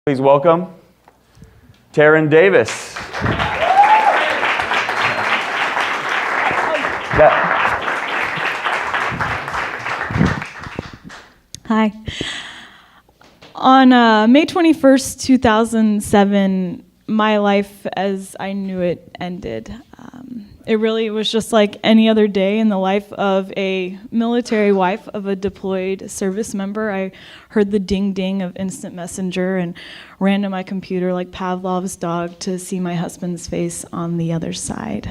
Please welcome Taryn Davis. Hi. On May 21st, 2007, my life as I knew it ended. It really was just like any other day in the life of a military wife of a deployed service member. I heard the ding-ding of instant messenger and ran to my computer like Pavlov's dog to see my husband's face on the other side.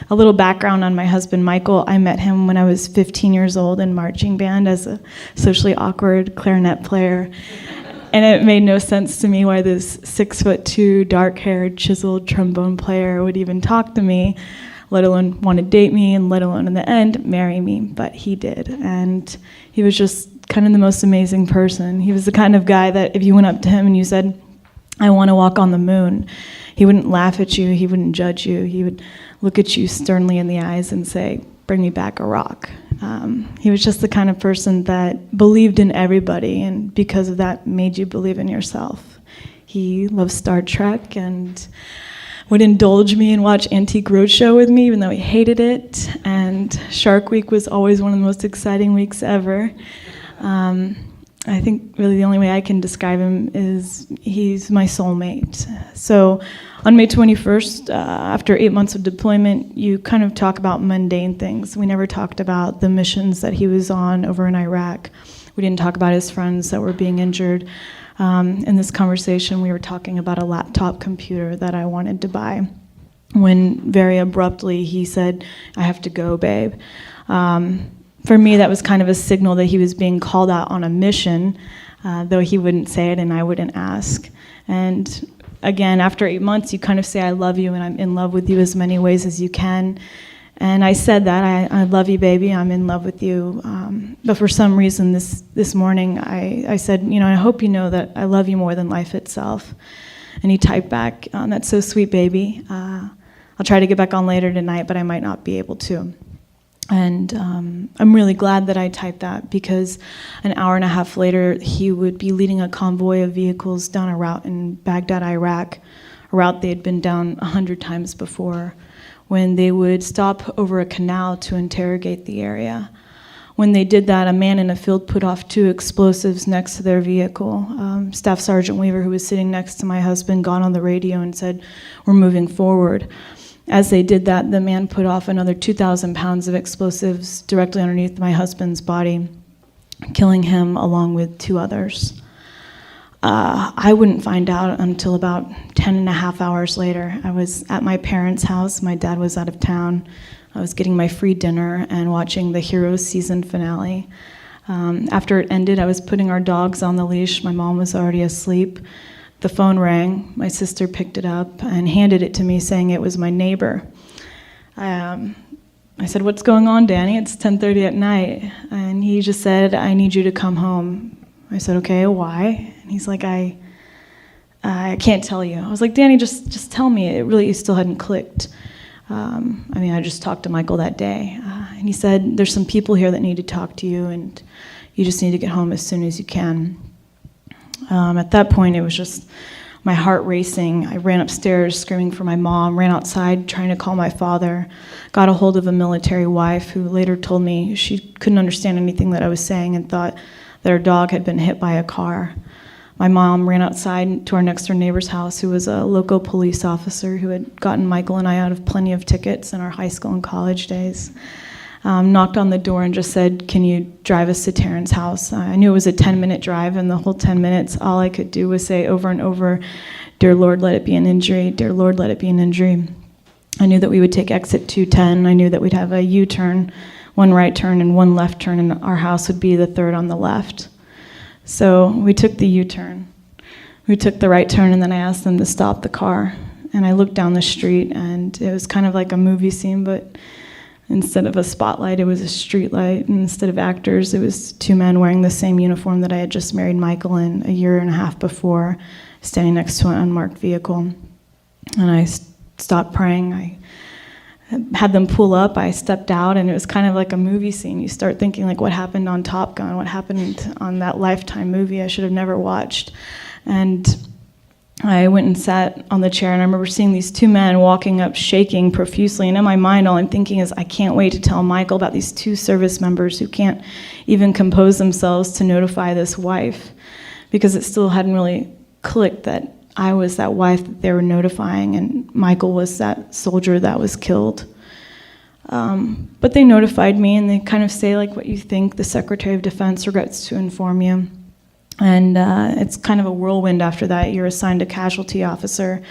A little background on my husband, Michael. I met him when I was 15 years old in marching band as a socially awkward clarinet player. And it made no sense to me why this 6'2", dark-haired, chiseled trombone player would even talk to me, let alone want to date me, and let alone in the end marry me. But he did, and he was just kind of the most amazing person. He was the kind of guy that if you went up to him and you said, "I want to walk on the moon," he wouldn't laugh at you, he wouldn't judge you, he would look at you sternly in the eyes and say, "Bring me back a rock." He was just the kind of person that believed in everybody, and because of that, made you believe in yourself. He loved Star Trek and would indulge me and watch Antique Roadshow with me, even though he hated it. And Shark Week was always one of the most exciting weeks ever. I think really the only way I can describe him is he's my soulmate. So on May 21st, after 8 months of deployment, you kind of talk about mundane things. We never talked about the missions that he was on over in Iraq. We didn't talk about his friends that were being injured. In this conversation, we were talking about a laptop computer that I wanted to buy, when very abruptly he said, "I have to go, babe." For me, that was kind of a signal that he was being called out on a mission, though he wouldn't say it and I wouldn't ask. And again, after 8 months, you kind of say, "I love you and I'm in love with you as many ways as you can." And I said that, I love you, baby, I'm in love with you. But for some reason this morning, I said, I hope you know that I love you more than life itself. And he typed back, "That's so sweet, baby. I'll try to get back on later tonight, but I might not be able to." And I'm really glad that I typed that, because an hour and a half later, he would be leading a convoy of vehicles down a route in Baghdad, Iraq, a route they had been down 100 times before, when they would stop over a canal to interrogate the area. When they did that, a man in a field put off 2 explosives next to their vehicle. Staff Sergeant Weaver, who was sitting next to my husband, got on the radio and said, "We're moving forward." As they did that, the man put off another 2,000 pounds of explosives directly underneath my husband's body, killing him along with 2 others. I wouldn't find out until about 10 and a half hours later. I was at my parents' house. My dad was out of town. I was getting my free dinner and watching the Heroes season finale. After it ended, I was putting our dogs on the leash. My mom was already asleep. The phone rang. My sister picked it up and handed it to me, saying it was my neighbor. I said, "What's going on, Danny? It's 10:30 at night." And he just said, "I need you to come home." I said, "Okay, why?" And he's like, I can't tell you." I was like, "Danny, just tell me." It really still hadn't clicked. I just talked to Michael that day. And he said, "There's some people here that need to talk to you, and you just need to get home as soon as you can." At that point, it was just my heart racing. I ran upstairs screaming for my mom, ran outside trying to call my father, got a hold of a military wife who later told me she couldn't understand anything that I was saying and thought that her dog had been hit by a car. My mom ran outside to our next-door neighbor's house, who was a local police officer who had gotten Michael and I out of plenty of tickets in our high school and college days. Knocked on the door and just said, "Can you drive us to Taryn's house?" I knew it was a 10-minute drive, and the whole 10 minutes, all I could do was say over and over, "Dear Lord, let it be an injury. Dear Lord, let it be an injury." I knew that we would take exit 210. I knew that we'd have a U-turn, 1 right turn, and 1 left turn, and our house would be the 3rd on the left. So we took the U-turn. We took the right turn, and then I asked them to stop the car. And I looked down the street, and it was kind of like a movie scene, but instead of a spotlight, it was a street light. And instead of actors, it was 2 men wearing the same uniform that I had just married Michael in a year and a half before, standing next to an unmarked vehicle. And I stopped praying. I had them pull up. I stepped out, and it was kind of like a movie scene. You start thinking, like, what happened on Top Gun? What happened on that Lifetime movie I should have never watched? And I went and sat on the chair, and I remember seeing these two men walking up shaking profusely, and in my mind all I'm thinking is, I can't wait to tell Michael about these two service members who can't even compose themselves to notify this wife, because it still hadn't really clicked that I was that wife that they were notifying, and Michael was that soldier that was killed. But they notified me, and they kind of say, like, what you think, the Secretary of Defense regrets to inform you. And it's kind of a whirlwind after that. You're assigned a casualty officer.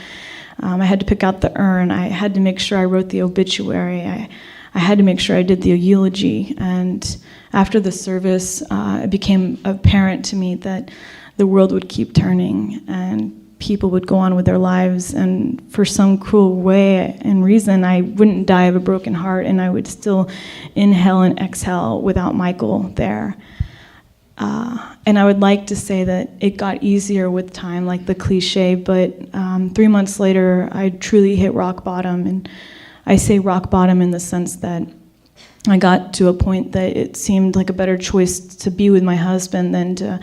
I had to pick out the urn. I had to make sure I wrote the obituary. I had to make sure I did the eulogy. And after the service, it became apparent to me that the world would keep turning, and people would go on with their lives, and for some cruel way and reason, I wouldn't die of a broken heart, and I would still inhale and exhale without Michael there. And I would like to say that it got easier with time, like the cliche, but 3 months later, I truly hit rock bottom. And I say rock bottom in the sense that I got to a point that it seemed like a better choice to be with my husband than to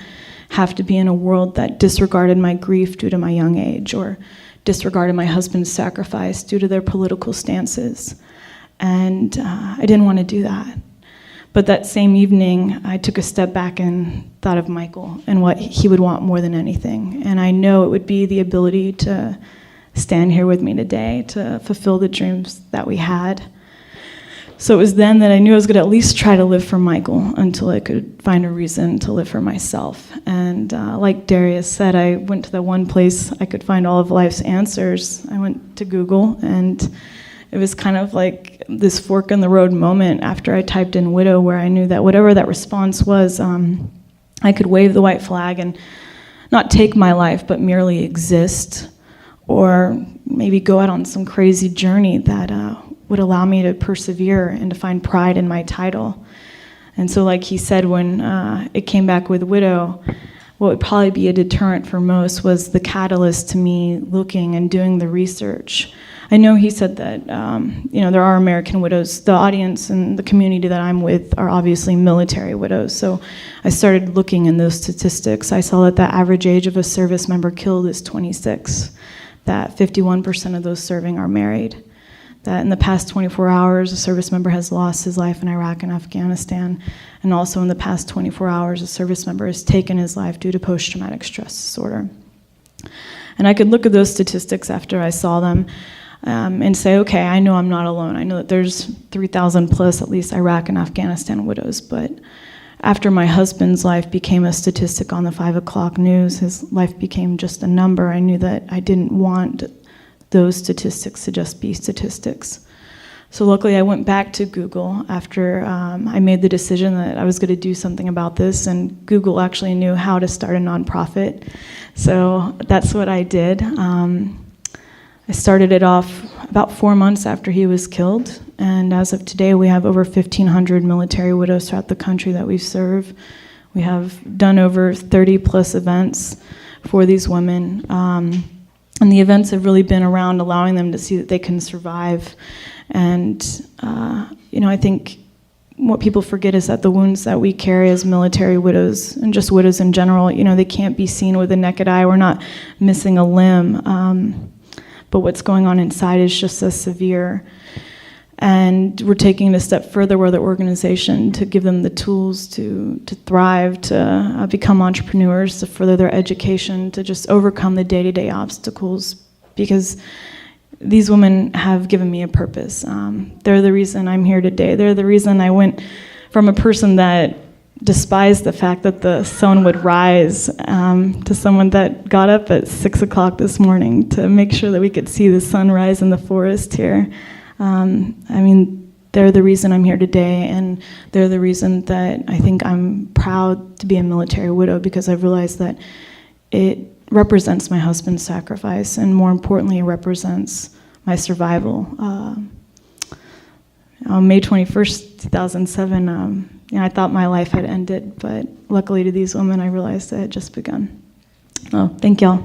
have to be in a world that disregarded my grief due to my young age, or disregarded my husband's sacrifice due to their political stances. And I didn't want to do that. But that same evening, I took a step back and thought of Michael and what he would want more than anything. And I know it would be the ability to stand here with me today, to fulfill the dreams that we had. So it was then that I knew I was going to at least try to live for Michael until I could find a reason to live for myself. And like Darius said, I went to the one place I could find all of life's answers. I went to Google, and it was kind of like this fork in the road moment after I typed in widow, where I knew that whatever that response was, I could wave the white flag and not take my life, but merely exist, or maybe go out on some crazy journey that would allow me to persevere and to find pride in my title. And so like he said, when it came back with widow, what would probably be a deterrent for most was the catalyst to me looking and doing the research. I know he said that there are American widows. The audience and the community that I'm with are obviously military widows. So I started looking in those statistics. I saw that the average age of a service member killed is 26, that 51% of those serving are married, that in the past 24 hours, a service member has lost his life in Iraq and Afghanistan, and also in the past 24 hours, a service member has taken his life due to post-traumatic stress disorder. And I could look at those statistics after I saw them, and say, okay, I know I'm not alone. I know that there's 3,000 plus at least Iraq and Afghanistan widows, but after my husband's life became a statistic on the 5 o'clock news, his life became just a number, I knew that I didn't want those statistics to just be statistics. So luckily I went back to Google after I made the decision that I was going to do something about this, and Google actually knew how to start a nonprofit. So that's what I did. I started it off about 4 months after he was killed, and as of today, we have over 1,500 military widows throughout the country that we serve. We have done over 30 plus events for these women, and the events have really been around allowing them to see that they can survive. And I think what people forget is that the wounds that we carry as military widows, and just widows in general, they can't be seen with the naked eye. We're not missing a limb. But what's going on inside is just as severe. And we're taking it a step further with the organization to give them the tools to thrive, to become entrepreneurs, to further their education, to just overcome the day-to-day obstacles, because these women have given me a purpose. They're the reason I'm here today. They're the reason I went from a person that despised the fact that the sun would rise to someone that got up at 6 o'clock this morning to make sure that we could see the sunrise in the forest here. They're the reason I'm here today, and they're the reason that I think I'm proud to be a military widow, because I've realized that it represents my husband's sacrifice, and more importantly, it represents my survival. On May 21st, 2007, I thought my life had ended, but luckily to these women, I realized that it had just begun. Oh, thank y'all.